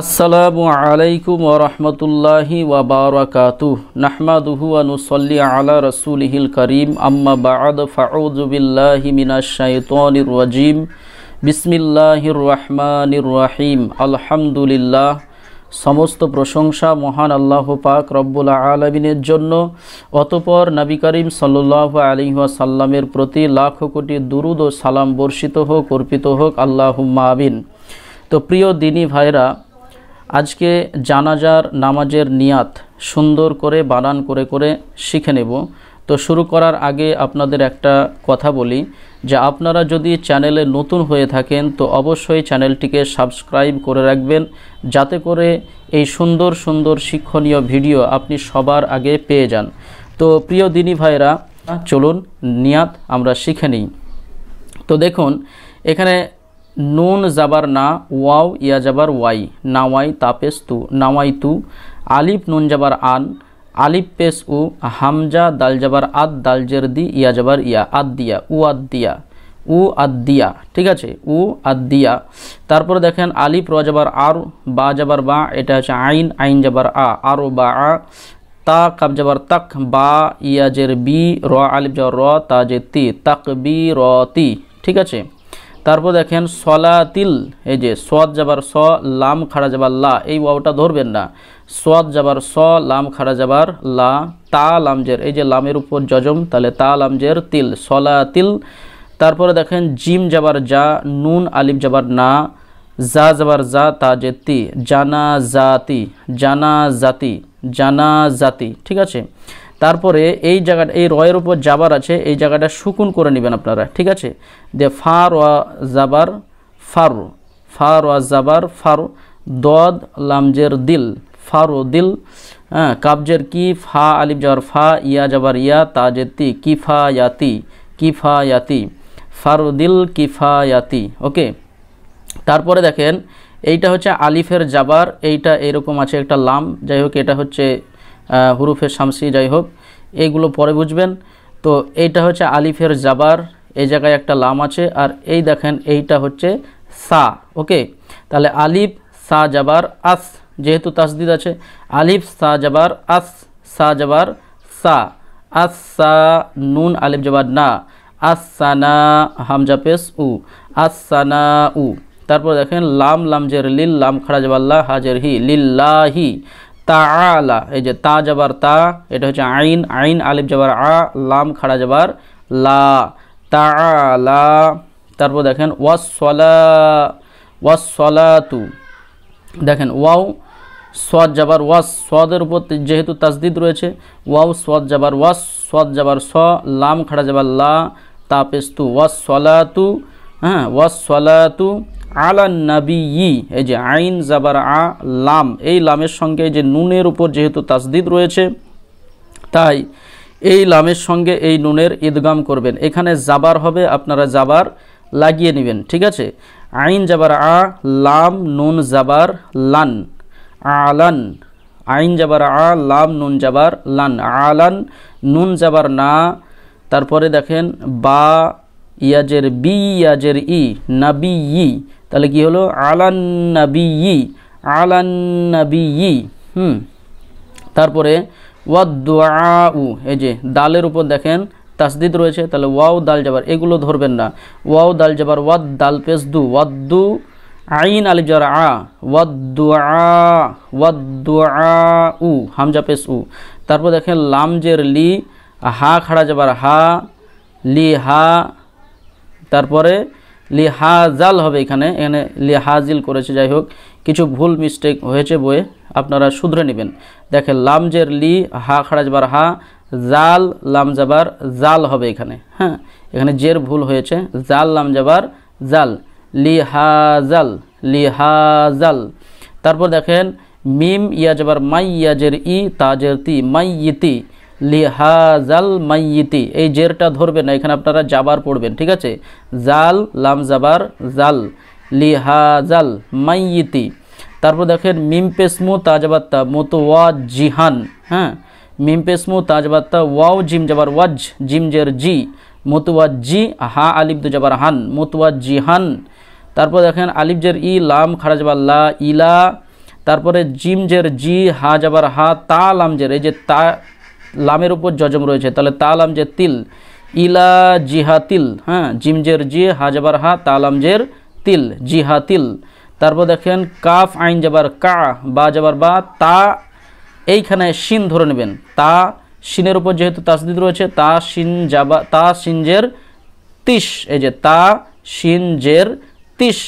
আসসালামু আলাইকুম ওয়া রাহমাতুল্লাহি ওয়া বারাকাতুহু নাহমাদুহু ওয়া নুসাল্লি আলা রাসূলিহিল কারীম আম্মা বা'দ ফাউযু বিল্লাহি মিনাশ শাইতানির রাজীম বিসমিল্লাহির রহমানির রহিম আলহামদুলিল্লাহ। সমস্ত প্রশংসা মহান আল্লাহ পাক রব্বুল আলামিনের জন্য, অতঃপর নবী করিম সাল্লাল্লাহু আলাইহি ওয়াসাল্লামের প্রতি লাখ কোটি দুরুদ ও সালাম বর্ষিত হোক, অর্পিত হোক, আল্লাহুম্মা আমিন। তো প্রিয় দিনী ভাইরা, আজকে জানাজার নামাজের নিয়াত সুন্দর করে বানান করে শিখে নেব। তো শুরু করার আগে আপনাদের একটা কথা বলি যে আপনারা যদি চ্যানেলে নতুন হয়ে থাকেন তো অবশ্যই চ্যানেলটিকে সাবস্ক্রাইব করে রাখবেন, যাতে করে এই সুন্দর সুন্দর শিক্ষণীয় ভিডিও আপনি সবার আগে পেয়ে যান। তো প্রিয় দিনী ভাইরা, চলুন নিয়াত আমরা শিখে নিই। তো দেখুন, এখানে নুন জাবার না, ওয়াও ইয়া জাবার ওয়াই, নাওয়াই তাপেস তু, নাওয়াই তু, আলিফ নুন জাবার আন, আলিফ পেস উ, হামজা দাল জাবার আদ, দাল জের দি, ইয়া জাবার ইয়া, আদ দিয়া, উ আদ দিয়া, উ আদ দিয়া, ঠিক আছে, উ আদ দিয়া। তারপরে দেখেন আলিফ র জাবার আর, বা জাবার বা, এটা হচ্ছে আইন, আইন জাবার আ, আরো বা আ, তা কাব জাবার তাক, বা ইয়া জের বি, র আলিফ জাবার র, তা জের তি, তাক বি র তি, ঠিক আছে। তারপর দেখেন সলাতিল, এই যে সোয়াদ যাবার স, লাম খাড়া যাবার লা, এই ওয়াওটা ধরবেন না, সোয়াদ যাবার স, লাম খাড়া যাবার লা, তা লামজের, এই যে লামের উপর জজম, তাহলে তা লামজের তিল, সলাতিল। তারপরে দেখেন জিম যাবার যা, নুন আলিফ যাবার না, যা যাবার যা, তা যে তি, জানা জাতি, জানা জাতি, জানা জাতি, ঠিক আছে। তারপরে এই জায়গাটা, এই রয়ের উপর জাবার আছে, এই জায়গাটা সুকুন করে নেবেন আপনারা, ঠিক আছে। দিয়ে ফা রোয়া জাবার ফারু, ফা রোয়া জাবার ফারু, দদ লামজের দিল, ফারু দিল, হ্যাঁ, কাবজের কি, ফা আলিফ যাবার ফা, ইয়া যাবার ইয়া, তাজের তি, কিফায়াতি, কিফায়াতি, ফারু দিল কিফায়াতি, ওকে। তারপরে দেখেন এইটা হচ্ছে আলিফের জাবার, এইটা এরকম আছে একটা লাম, যাই হোক এটা হচ্ছে হুরুফের শামসি, যাই হোক এইগুলো পরে বুঝবেন। তো এইটা হচ্ছে আলিফের জাবার, এই জায়গায় একটা লাম আছে, আর এই দেখেন এইটা হচ্ছে সা, ওকে। তাহলে আলিফ সা জাবার আস, যেহেতু তাসদিদ আছে, আলিফ সা জাবার আস, সা জাবার সা, আস সা, নুন আলিফ জাবার না, আসানা হামজা পেস উ, আসানা উ। তারপর দেখেন লাম লামজের লিল, লাম খাড়া জাবার লা, হাজের হি, লিল্লাহি, তাআলা, এই যে তা জাবার তা, এটা হচ্ছে আইন, আইন আলিফ জাবার আ, লাম খাড়া জাবার লা, তাআলা। তারপর দেখেন ওয়াসসালাতু, দেখেন ওয়াও সোয়াদ জাবার ওয়াস, সোয়াদের উপর যেহেতু তাসদিদ রয়েছে, ওয়াও সোয়াদ জাবার ওয়াস, সোয়াদ জাবার স, লাম খাড়া জাবার লা, তা পেশ তু, ওয়াসসালাতু, হ্যাঁ, ওয়াসসালাতু আলা নবী, এই যে আইন জাবার আ, লাম, এই লামের সঙ্গে যে নুনের উপর যেহেতু তাসদিদ রয়েছে, তাই এই লামের সঙ্গে এই নুনের ইদগাম করবেন। এখানে জাবার হবে, আপনারা জাবার লাগিয়ে নেবেন, ঠিক আছে। আইন জাবার আ, লাম নুন জাবার লান, আলান, আইন জাবার আ, লাম নুন জাবার লান, আলান, নুন জাবার না। তারপরে দেখেন বা ইয়াজের বি, ইয়াজের ই, নাবি ই, তাহলে কি হলো আলান নাবি ই, আলান নাবি ই, তারপরে ওয়াদ্দুআউ, এই যে দালের উপর দেখেন তাসদিদ রয়েছে, তাহলে ওয়াও দাল জাবার, এগুলো ধরবেন না, ওয়াও দাল জাবার ওয়াদ, দাল পেস দু, ওয়াদ্দু, আইন আলিফ জাবার আ, ওয়াদ্দুআ, ওয়াদ্দুআউ, হামজা পেস উ। তারপর দেখেন লামজের লি, হা খাড়া যাবার হা, লি হা, তারপরে লিহাজাল হবে, এখানে এখানে লিহাজিল করেছে, যাই হোক কিছু ভুল মিস্টেক হয়েছে বইয়ে, আপনারা শুধরে নেবেন। দেখেন লামজের লি, হা খাড়া যাবার হা, জাল লাম যাবার জাল হবে এখানে, হ্যাঁ, এখানে জের ভুল হয়েছে, জাল লাম যাবার জাল, লিহাজাল, লিহাজাল। তারপর দেখেন মিম ইয়া যাবার মাই, ইয়াজের ই, তাজের তি, মাইয়িতি, লিহাজাল মাইয়িতি, এই জেরটা ধরবেন না, এখানে আপনারা জাবার পড়বেন, ঠিক আছে। জাল লাম জাবার জাল, লিহাজাল মাইয়িতি। তারপর দেখেন মিম পেসমু তাজবাত্তা, মুতওয়াজ্জিহান, হ্যাঁ, মিম পেসমু তাজবাত্তা, ওয়াও জিম জাবার ওয়াজ, জিম জের জি, মুতওয়াজ্জি, হা আলিফ দু জাবার হান, মুতওয়াজ্জিহান। তারপর দেখেন আলিফ জের ই, লাম খাড়া জাবার লা, ইলা, তারপরে জিম জের জি, হা যাবার হা, তা লাম জের, এই যে তা লামের উপর জজম রয়েছে, তাহলে তা লাম জের তিল, ইলা জিহাতিল, হ্যাঁ, জিম জের জি, হা যাবার হা, তা লাম জের তিল, জিহাতিল। তারপর দেখেন কাফ আইন যাবার কা, বা যাবার বা, তা এইখানে শিন ধরে নেবেন, তা শিনের উপর যেহেতু তাসদিদ রয়েছে, তা শিন যাবা, তা শিনজের তিস, এই যে তা শিনজের তিস,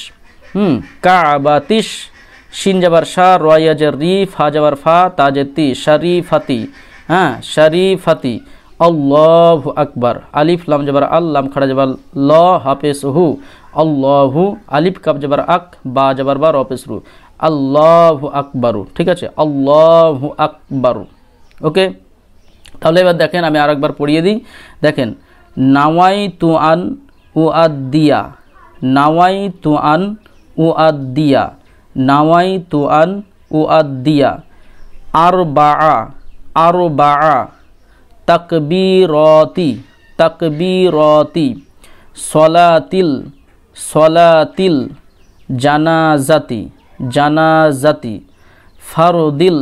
কা বা তিস, শিন যাবার শা, রয়াজের রি, ফা যাবার ফা, তাজের তি, শরীফাতি, হ্যাঁ, শরীফাতি। আল্লাহু আকবার, আলিফ লাম যাবার আল, লাম খাড়া যাবার ল, হাফেজ হু, আল্লাহু, আলিফ কাপ যাবার আক, বা যাবার বা, রপেস রু, আল্লাহু আকবারু। ঠিক আছে, আল্লাহু আকবারু। ওকে, তাহলে এবার দেখেন আমি আরেকবার পড়িয়ে দিই। দেখেন নাওয়াইতু আন উআদ্দিয়া, নাওয়াইতু আন উআদ্দিয়া, নাওয়াইতু আন উআদ্দিয়া, আরবাআ, আরবাআ, তাকবীরাতি, তাকবীরাতি, সলাতিল, সলাতিল, জানাজাতি, জানাজাতি, ফারদিল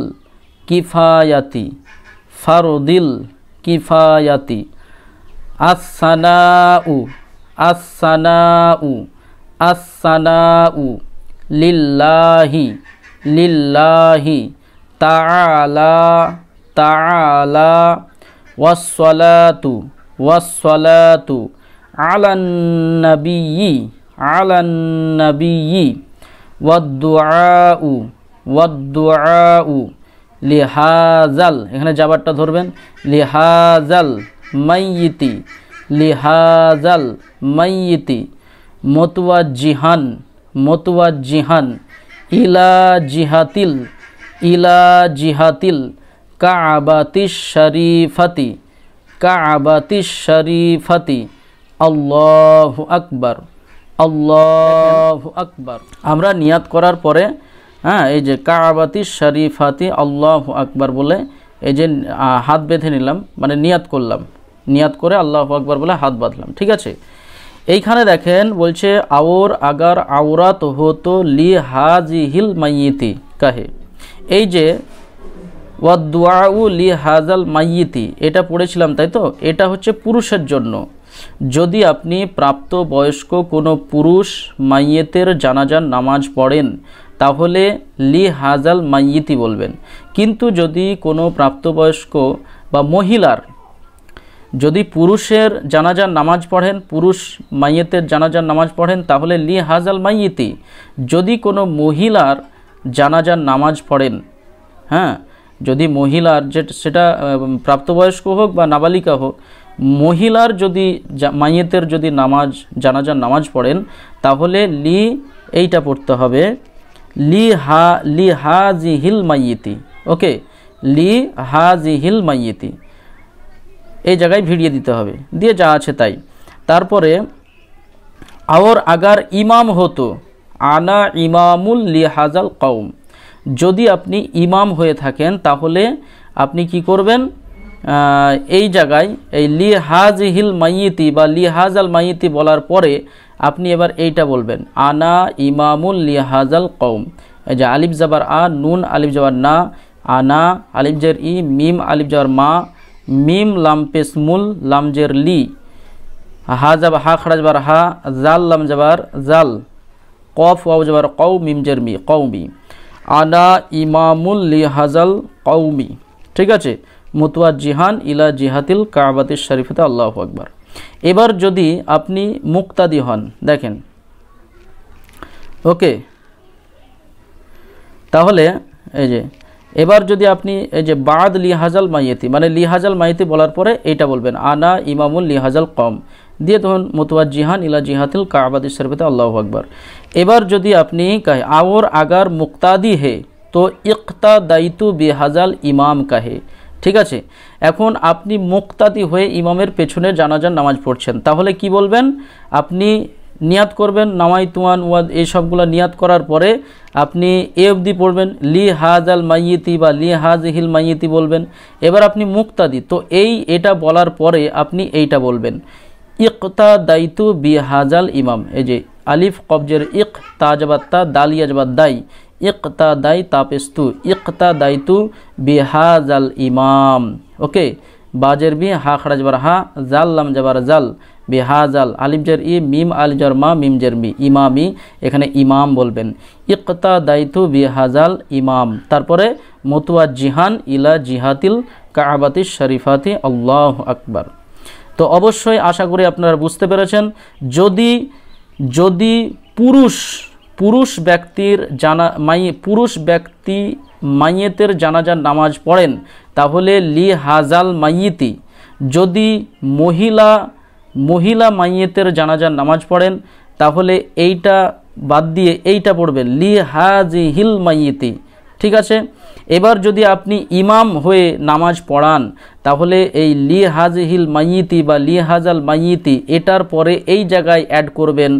কিফায়াতি, ফারদিল কিফায়াতি, আসসানাউ, আসসানাউ, আসসানাউ, লিল্লাহি, লিল্লাহি, তাআলা, তাআলা, ওয়াসসালাতু, ওয়াসসালাতু, আলান নাবিয়্যি, আলান নাবিয়্যি, ওয়াদ্দুআউ, ওয়াদ্দুআউ, লিহাজাল, এখানে জাবারটা ধরবেন, লিহাজাল মাইয়িতি, লিহাজাল মাইয়িতি, মুতওয়াজ্জিহান, মুতওয়াজ্জিহান, ইলা জিহাতিল, ইলা জিহাতিল, কাবাতিশ শরীফাতি, কাবাতিশ শরীফাতি, আল্লাহু আকবার, আল্লাহু আকবার। আমরা নিয়াত করার পরে, হ্যাঁ, এই যে কাবাতিশ শরীফাতি, আল্লাহু আকবার বলে এই যে হাত বেঁধে নিলাম, মানে নিয়াত করলাম, নিয়াত করে আল্লাহু আকবার বলে হাত বাঁধলাম। ঠিক আছে, এইখানে দেখেন বলছে আওর আগার আওরাত হতো লি হাজিহিল মাইয়িতি কাহে, এই যে ওয়াদ্দুআউ লি হাজাল মাইয়িতি, এটা পড়েছিলাম তাই তো, এটা হচ্ছে পুরুষের জন্য। যদি আপনি প্রাপ্ত বয়স্ক কোনো পুরুষ মাইয়েতের জানাজার নামাজ পড়েন তাহলে লি হাজাল মাইয়িতি বলবেন। কিন্তু যদি কোনো প্রাপ্তবয়স্ক বা মহিলার, যদি পুরুষের জানাজার নামাজ পড়েন, পুরুষ মাইয়েতের জানাজার নামাজ পড়েন তাহলে লি হাজাল মাইয়িতি। যদি কোনো মহিলার জানাজার নামাজ পড়েন, হ্যাঁ, যদি মহিলার, সেটা প্রাপ্তবয়স্ক হোক বা নাবালিকা হোক, মহিলার যদি মাইয়েতের যদি নামাজ, জানাজার নামাজ পড়েন তাহলে লি এইটা পড়তে হবে, লি হাজিহিল মাইয়িতি। ওকে, লি হাজিহিল মাইয়িতি, এই জায়গায় ভিড়িয়ে দিতে হবে, দিয়ে যা আছে তাই। তারপরে আওর আগার ইমাম হতো, আনা ইমামুল লি হাজাল কওম, যদি আপনি ইমাম হয়ে থাকেন তাহলে আপনি কি করবেন, এই জায়গায় এই লি হাজিহিল মাইয়িতি বা লি হাজাল মাইয়িতি বলার পরে আপনি এবার এইটা বলবেন, আনা ইমামুল লি হাজাল কওম। এই যে আলিফ জাবার আ, নুন আলিফ জাবার না, আনা আলিফ জের ই, মিম আলিফ জাবার মা, মিম লাম পেসমুল, লাম জের লি, হা যাবার হা খাড়া যাবার হা, জাল লাম যাবার জাল, কফ ওয়াও যাবার কও, মিম জের মি, কওমি, আনা ইমামুল লি হাজাল কওমি। ঠিক আছে, মুতওয়াজ্জিহান ইলা জিহাতিল কাবাতিশ শরীফাতি, আল্লাহু আকবার। এবার যদি আপনি মুক্তাদি হন, দেখেন, ওকে, তাহলে এই যে এবার যদি আপনি এই যে বাদ লিহাজাল মাইয়িতি, মানে লিহাজাল মাইয়িতি বলার পরে এইটা বলবেন, আনা ইমামুল লিহাজাল কওম, দিয়ে তখন মুতওয়াজ্জিহান ইলা জিহাতিল কাবাতিশ শরীফাতি, আল্লাহু আকবার। এবার যদি আপনি কহে আওর আগার মুক্তাদি হে তো ইক্তাদাইতু বিহাজাল ইমাম কাহে। ঠিক আছে, এখন আপনি মুক্তাদি হয়ে ইমামের পেছনে জানাজার নামাজ পড়ছেন, তাহলে কি বলবেন, আপনি নিয়াত করবেন নাওয়াইতুয়ান ওয়াদ, এই সবগুলো নিয়াত করার পরে আপনি এ অবধি পড়বেন, লি হাজাল মাইয়িতি বা লি হাজিহিল মাইয়িতি বলবেন। এবার আপনি মুক্তাদি, তো এটা বলার পরে আপনি এইটা বলবেন, ইক্তাদাইতু বিহাজাল ইমাম, এই যে আলিফ কবজের ইক, তা যাবার তা, দালিয়া যাবার দাই, ইক্তাদাই তাপেস্তু, ইক্তাদাইতু বিহাজাল ইমাম। ওকে, বাজের বি, হা খারাজ বার হা, জাল লাম জাবার জাল, বিহাজাল, আলিফ জের ই, মিম আলিফ জের মা, মিম জের মি, ইমামি, এখানে ইমাম বলবেন। ইক্তাদাইতু বিহাজাল ইমাম, তারপরে মুতাওয়াজ্জিহান ইলা জিহাতিল কাবাতিশ শরীফাতি, আল্লাহু আকবার। তো অবশ্যই আশা করি আপনারা বুঝতে পেরেছেন। যদি পুরুষ ব্যক্তির পুরুষ ব্যক্তি মাইয়েতের জানাজার নামাজ পড়েন তাহলে লি হাজাল মাইয়িতি, যদি মহিলা মাইয়েতের জানাজার নামাজ পড়েন তাহলে এইটা বাদ দিয়ে এইটা পড়বেন, লি হাজিহিল মাইয়িতি। ঠিক আছে, এবার যদি আপনি ইমাম হয়ে নামাজ পড়ান তাহলে এই লি হাজিহিল মাইয়িতি বা লি হাজাল মাইয়িতি এটার পরে এই জায়গায় অ্যাড করবেন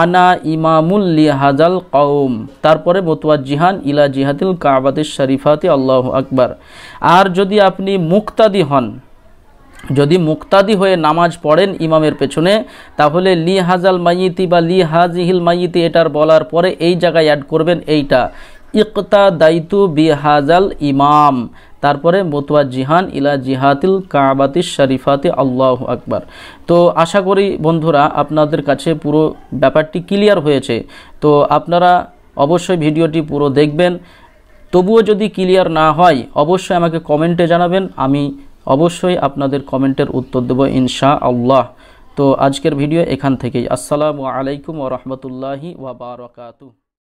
আনা ইমামুল লি হাজাল কওম, তারপরে মুতাওয়াজ্জিহান ইলা জিহাতিল কাবাতিশ শরীফাতি, আল্লাহু আকবার। আর যদি আপনি মুক্তাদি হয়ে নামাজ পড়েন ইমামের পেছনে তাহলে লি হাজাল মাইয়িতি বা লি হাজিহিল মাইয়িতি এটার বলার পরে এই জায়গায় অ্যাড করবেন এইটা ইক্তাদাইতু বিহাজাল ইমাম, তারপরে মুতাওয়াজ্জিহান ইলা জিহাতিল কাবাতিশ শরীফাতি, আল্লাহু আকবার। তো আশা করি বন্ধুরা আপনাদের কাছে পুরো ব্যাপারটি ক্লিয়ার হয়েছে। তো আপনারা অবশ্যই ভিডিওটি পুরো দেখবেন। তবুও যদি ক্লিয়ার না হয় অবশ্যই আমাকে কমেন্টে জানাবেন, আমি অবশ্যই আপনাদের কমেন্টের উত্তর দেব ইনশাআল্লাহ। তো আজকের ভিডিও এখান থেকেই। আসসালামু আলাইকুম ওয়া রাহমাতুল্লাহি ওয়া বারাকাতুহু।